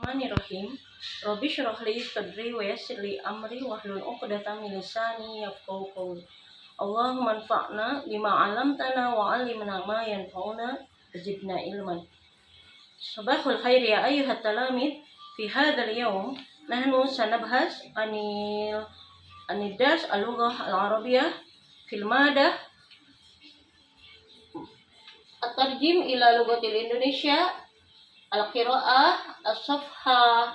Bismillahirrahmanirrahim. Rabbi shrah li sadri wa yassir li amri wahlul 'uqdatam min lisani yafqahu qawli. Allahumma anfa'na bima 'allamtana wa 'allimna ma yanfa'una wazidna ilman. Sabahul khair ya ayyuhat talamid. Fi hadzal yawm nahnu sanabhas anid dars al-lughah al-arabiyyah fil madah at-tarjim ila lughatil Indonesia al-qira'ah as-safha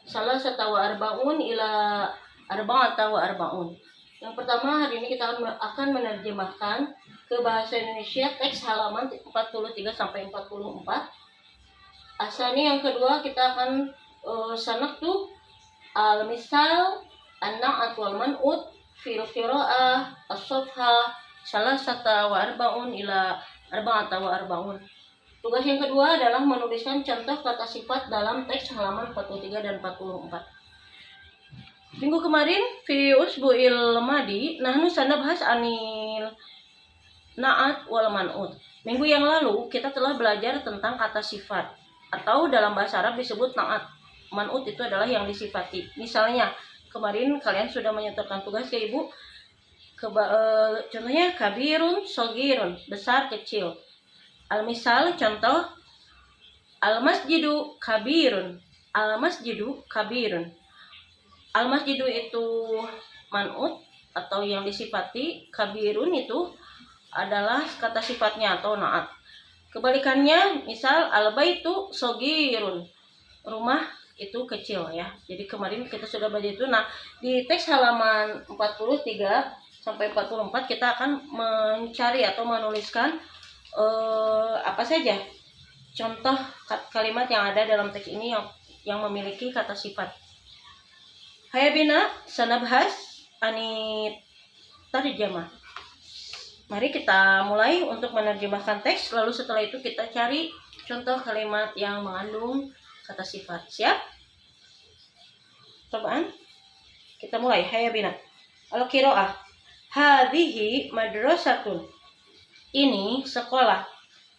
salasata wa arba'un ila arba'ata wa arba'un. Yang pertama, hari ini kita akan menerjemahkan ke bahasa Indonesia teks halaman 43 sampai 44. Asani yang kedua kita akan sanaktu al-misal an-na'at wal man'ut fil qira'ah as-safha salasata wa arba'un ila arba'ata wa arba'un. Tugas yang kedua adalah menuliskan contoh kata sifat dalam teks halaman 43 dan 44. Minggu kemarin, fi usbu'il madi, nahnu sanabhas anil na'at wal man'ut. Minggu yang lalu, kita telah belajar tentang kata sifat, atau dalam bahasa Arab disebut na'at. Man'ut itu adalah yang disifati. Misalnya, kemarin kalian sudah menyetorkan tugas ke ibu, contohnya kabirun, sogirun, besar, kecil. Al-misal, contoh, al-masjidu kabirun. Al-masjidu kabirun. Al-masjidu itu man'ut atau yang disifati, kabirun itu adalah kata sifatnya atau na'at. Kebalikannya, misal al-baitu sogirun. Rumah itu kecil ya. Jadi kemarin kita sudah baca itu. Nah, di teks halaman 43 sampai 44 kita akan mencari atau menuliskan apa saja contoh kalimat yang ada dalam teks ini yang memiliki kata sifat. Hayya bina sanabhas anit tarjamah. Mari kita mulai untuk menerjemahkan teks, lalu setelah itu kita cari contoh kalimat yang mengandung kata sifat. Siap? Cobaan? Kita mulai. Hayya bina. Al-qira'ah. Hadhihi madrasatun. Ini sekolah.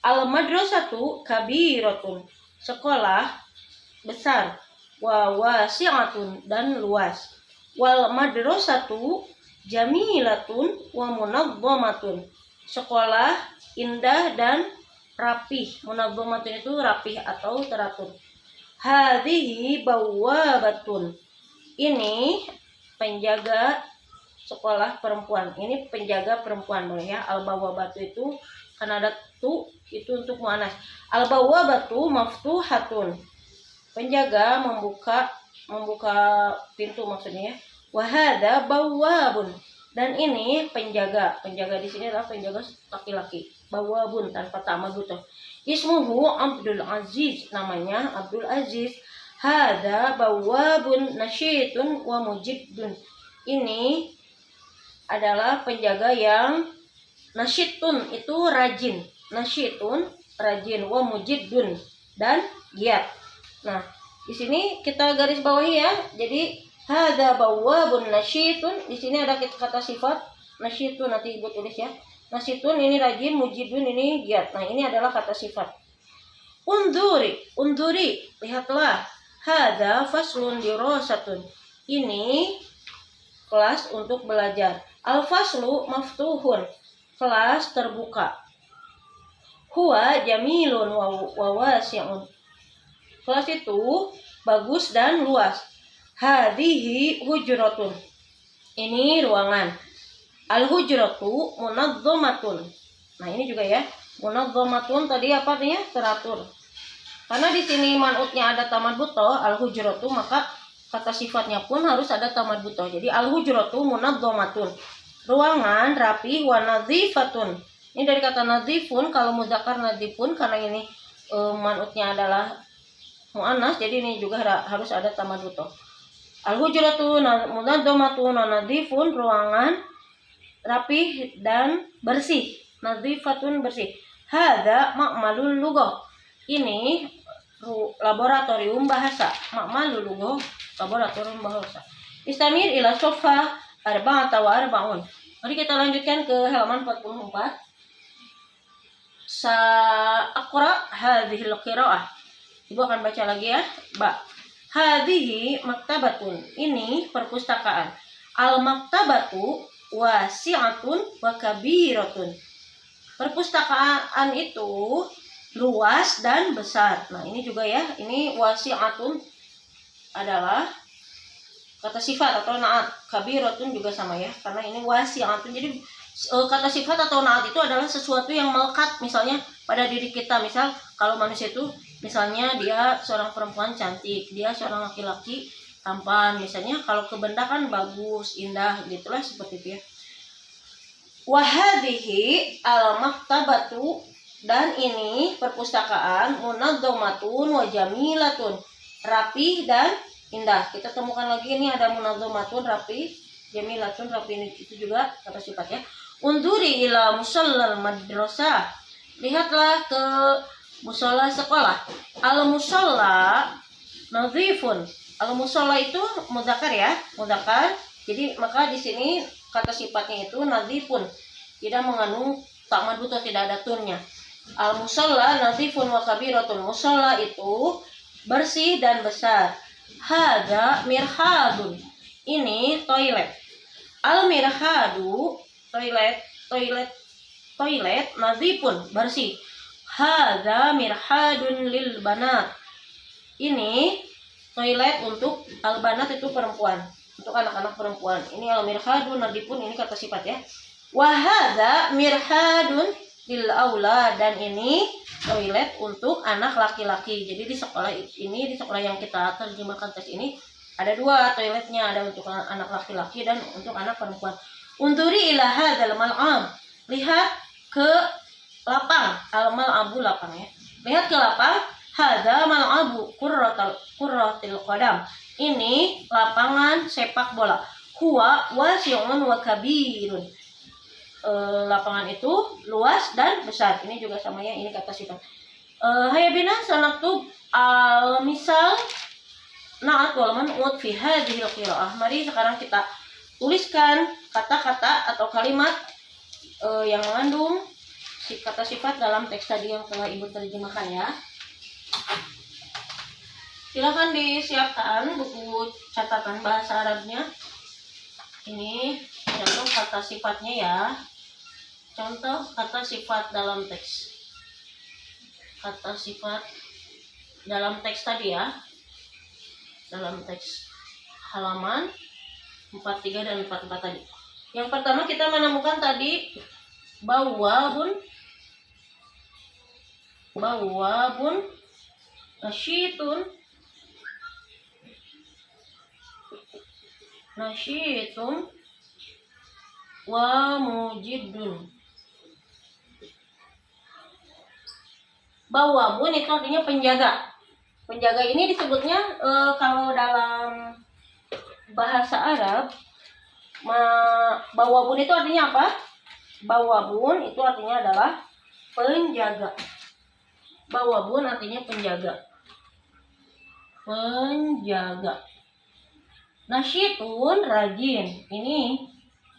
Al-madrasatu kabiratun. Sekolah besar. Wa wasi'atun dan luas. Wal madrasatu jamilatun wa munazzamatun. Sekolah indah dan rapih. Munazzamatun itu rapih atau teratur. Hadhihi bawwabatun. Ini penjaga sekolah perempuan. Ini penjaga perempuan boleh ya. Al-bawwabatu itu karena ada tu itu untuk muannas. Al-bawwabatu maftuhatun. Penjaga membuka pintu maksudnya. Wa hadza bawwabun. Dan ini penjaga. Penjaga di sini adalah penjaga laki-laki. Bawwabun tanpa tamad butuh. Ismuhu Abdul Aziz. Namanya Abdul Aziz. Hadza bawwabun nasyitun wa mujiddun. Ini adalah penjaga yang nasyitun itu rajin. Nasyitun rajin, wa mujiddun dan giat. Nah, di sini kita garis bawahi ya. Jadi hadza bawwabun nasyitun. Di sini ada kata sifat nasyitun, nanti ibu tulis ya. Nasyitun ini rajin, mujiddun ini giat. Nah, ini adalah kata sifat. Unduri, lihatlah. Hadza faslun dirasatun. Ini kelas untuk belajar. Al-faslu maftuhun. Kelas terbuka. Huwa jamilun wa wasi'un. Kelas itu bagus dan luas. Hadhihi hujratun. Ini ruangan. Al-hujratu munazzamatun. Nah, ini juga ya. Munazzamatun tadi apa artinya? Teratur. Karena di sini man'utnya ada tamad butoh, al-hujratu, maka kata sifatnya pun harus ada tamad butoh. Jadi al-hujratu munazzamatun. Ruangan rapi wa nadhifatun. Ini dari kata nadhifun, kalau mudzakkar nadhifun karena ini man'utnya adalah muannas, jadi ini juga harus ada tamad butoh. Al-hujratu munazzamatun wa nadhifun, ruangan rapi dan bersih. Nadhifatun bersih. Hadza ma'malul lughah. Ini laboratorium bahasa. Ma'malul lughah, laboratorium bahasa. Istamir ila safha arba'ata wa arba'un. Mari kita lanjutkan ke halaman 44. Sa'aqra hadhil qira'ah. Ibu akan baca lagi ya. Ba. Hadhihi maktabatun. Ini perpustakaan. Al maktabatu wasi'atun wa kabiratun. Perpustakaan itu luas dan besar. Nah, ini juga ya. Ini wasi'atun adalah kata sifat atau naat. Kabiratun juga sama ya. Karena ini wasi'atun. Jadi kata sifat atau naat itu adalah sesuatu yang melekat misalnya pada diri kita. Misal kalau manusia itu misalnya dia seorang perempuan cantik, dia seorang laki-laki tampan. Misalnya kalau ke benda kan bagus, indah, gitulah seperti itu ya. Wahadhihi al-maktabatu, dan ini perpustakaan munazzamatun wa jamilatun, rapih dan indah. Kita temukan lagi ini ada munazzamatun, rapih, jamilatun, rapih, ini itu juga kata sifatnya. Unduri ila musallal madrasah, lihatlah ke musola sekolah. Al-musalla nadhifun. Al-musalla itu mudzakkar ya, mudzakkar. Jadi maka di sini kata sifatnya itu nadhifun, tidak mengandung tak madhut atau tidak ada tunnya. Al-musalla nadhifun wa kabiratun. Musalla itu bersih dan besar. Hada mirhadun. Ini toilet. Al-mirhadu toilet nadhifun, bersih. Hada mirhadun lil banat. Ini toilet untuk al-banat, itu perempuan, untuk anak-anak perempuan. Ini al-mirhadun nadhifun, ini kata sifat ya. Wahada mirhadun lil aula, dan ini toilet untuk anak laki-laki. Jadi di sekolah ini, di sekolah yang kita terjemahkan tes ini ada dua toiletnya, ada untuk anak laki-laki dan untuk anak perempuan. Unduri ila hadzal mal'am, lihat ke lapang. Al-mal'abu lapang ya. Lihat ke lapang. Hadza mal'abu qurratil qadam. Ini lapangan sepak bola. Huwa wasi'un wa kabirun. Lapangan itu luas dan besar. Ini juga sama ya, ini kata sifat. Hayya bina sanaktub al-misal na'at wal man'ut fi hadhihi al-qira'ah. Mari sekarang kita tuliskan kata-kata atau kalimat yang mengandung kata sifat dalam teks tadi yang telah Ibu terjemahkan ya. Silakan disiapkan buku catatan bahasa Arabnya. Ini contoh kata sifatnya ya. Contoh kata sifat dalam teks. Kata sifat dalam teks tadi ya. Dalam teks halaman 43 dan 44 tadi. Yang pertama kita menemukan tadi bawabun, nasyitun wa mujidun. Bawabun itu artinya penjaga. Penjaga ini disebutnya kalau dalam bahasa Arab, bawabun itu artinya apa? Bawabun itu artinya adalah penjaga. Bawabun artinya penjaga. Penjaga. Nasyitun rajin. Ini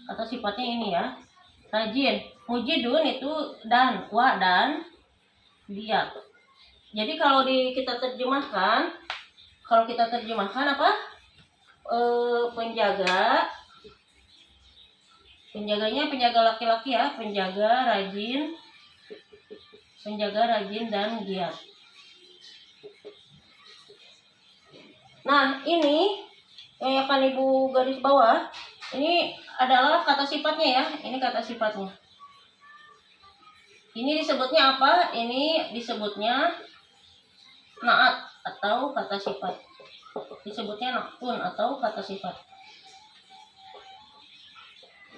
kata sifatnya ini ya. Rajin. Mujidun itu dan, wa dan dia. Jadi kalau kita terjemahkan apa? Penjaga. Penjaganya penjaga laki-laki ya, penjaga rajin dan giat. Nah, ini yang akan Ibu garis bawah, ini adalah kata sifatnya ya. Ini kata sifatnya. Ini disebutnya apa? Ini disebutnya naat atau kata sifat. Disebutnya naatun atau kata sifat.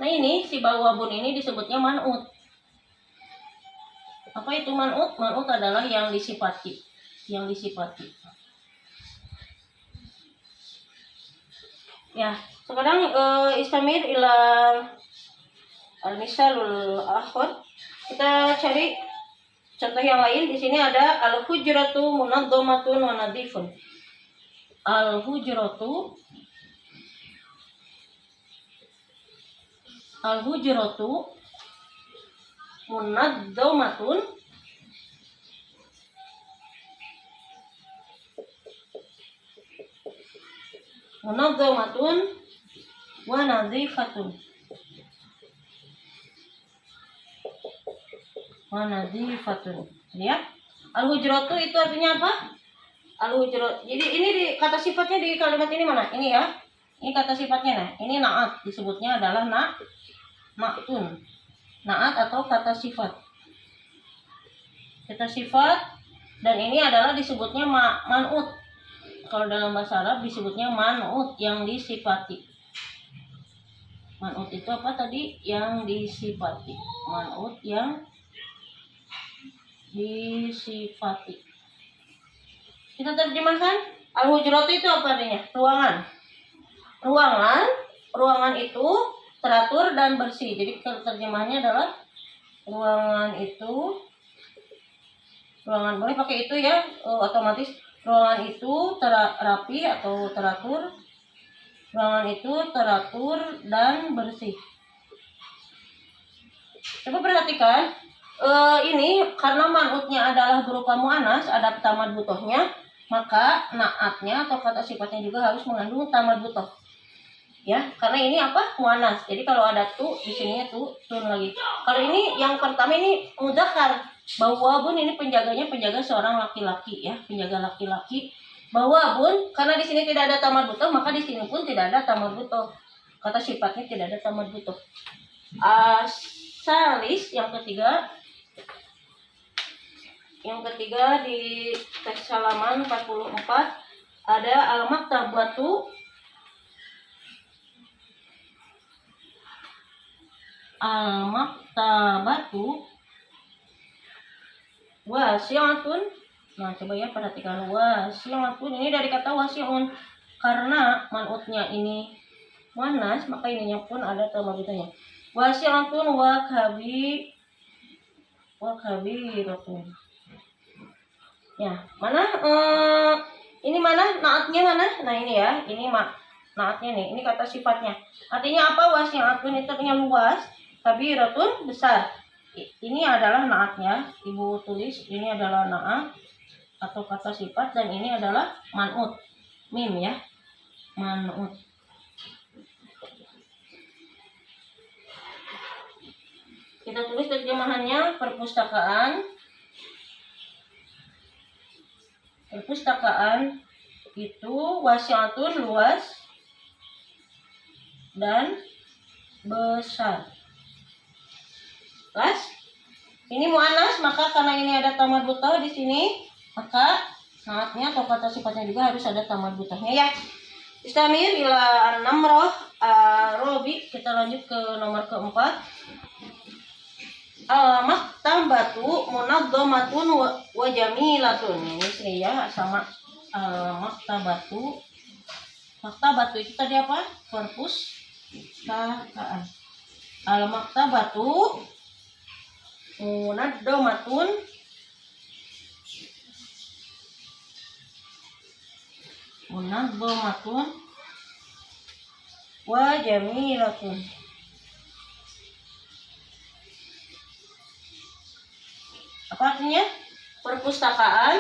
Nah, ini si bawabun ini disebutnya man'ut. Apa itu man'ut? Man'ut adalah yang disifati. Ya, sekarang istamir ila al-misalul akhir. Kita cari contoh yang lain. Di sini ada al-hujratu munazzamatun wa nadhifun. Al-hujratu munazzamatun munazzamatun wa nadhifatun. Wa nadhifatun. Ya. Al-hujratu itu artinya apa? Al-hujrat. Jadi ini kata sifatnya di kalimat ini mana? Ini ya. Ini kata sifatnya. Nah, ini na'at disebutnya adalah na'tun. Na'at atau kata sifat. Kata sifat dan ini adalah disebutnya man'ut. Kalau dalam bahasa Arab disebutnya man'ut, yang disifati. Man'ut itu apa tadi? Yang disifati. Man'ut yang disifati. Kita terjemahkan, al-hujrat itu apa artinya? Ruangan. Ruangan itu teratur dan bersih. Jadi terjemahannya adalah ruangan itu, ruangan boleh pakai itu ya, otomatis ruangan itu rapi atau teratur. Ruangan itu teratur dan bersih. Coba perhatikan, ini karena man'utnya adalah berupa mu'annas, ada tamad butohnya, maka na'atnya atau kata sifatnya juga harus mengandung tamad butoh. Ya, karena ini apa? Mu'annas. Jadi kalau ada tu di sininya tun lagi. Kalau ini yang pertama ini mudzakkar. Bawwabun ini penjaga seorang laki-laki ya, penjaga laki-laki. Bawwabun karena di sini tidak ada tamad butoh, maka di sini pun tidak ada tamad butoh. Kata sifatnya tidak ada tamad butoh. Salis yang ketiga di teks halaman 44 ada al-maktabatu. Al-maktabatu wasi'atun. Nah, coba ya perhatikan wasi'atun ini dari kata wasi'un. Karena man'utnya ini muannas, maka ininya pun ada tamad butohnya. Wasi'atun wa kabiratun. Ya, mana ini mana naatnya mana? Nah, ini ya. Ini naatnya nih. Ini kata sifatnya. Artinya apa? Wasi'atun itu artinya luas, kabiratun besar. Ini adalah naatnya. Ibu tulis ini adalah naat atau kata sifat dan ini adalah man'ut. Mim ya. Man'ut. Kita tulis terjemahannya perpustakaan. Perpustakaan itu wasi'atun luas dan besar. Kelas? Ini mu'annas, maka karena ini ada tamad butoh di sini, maka naatnya atau kata sifatnya juga harus ada tamad butohnya ya. Istamir ila an-namrah Robi. Kita lanjut ke nomor keempat. Al-maktabatu munazzamatun wa jamilatun. Ini sih ya sama al-maktabatu. Maktabatu itu tadi apa? Perpustakaan. Al-maktabatu munazzamatun wa jamilatun. Apa artinya? Perpustakaan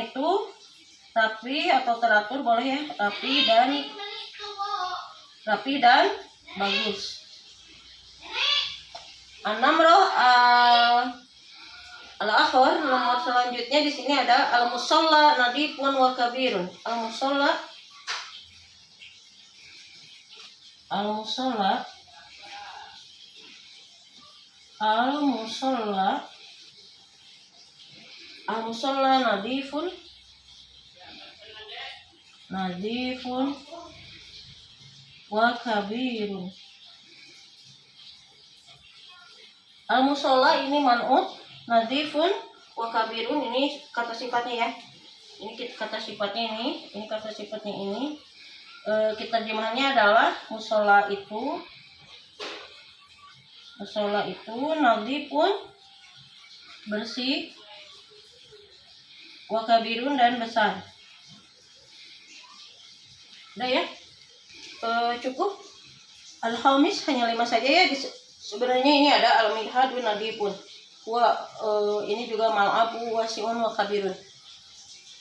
itu rapi atau teratur boleh ya, rapi dan bagus. An-namroh al-akhir nomor selanjutnya di sini ada al-musalla nadifun wa kabirun. Al-musalla nadifun wa kabirun. Al-musalla ini man'ut, nadifun wa kabirun ini kata sifatnya ya. Ini kata sifatnya ini kata sifatnya ini. Kita terjemahannya adalah musola itu nadifun bersih, wa kabirun dan besar. Udah ya, cukup. Al-Khamis hanya 5 saja ya. Sebenarnya ini ada al-midhadun nadifun. ini juga mal'abu wasi'un wa kabirun.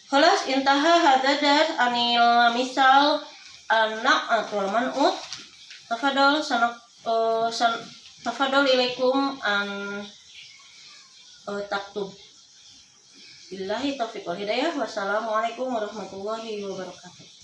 Khalas intaha hadzal anil misal an-na'atul man'ut. Tafadol ilaikum an taktub. Billahi taufiq wal hidayah. Wassalamualaikum warahmatullahi wabarakatuh.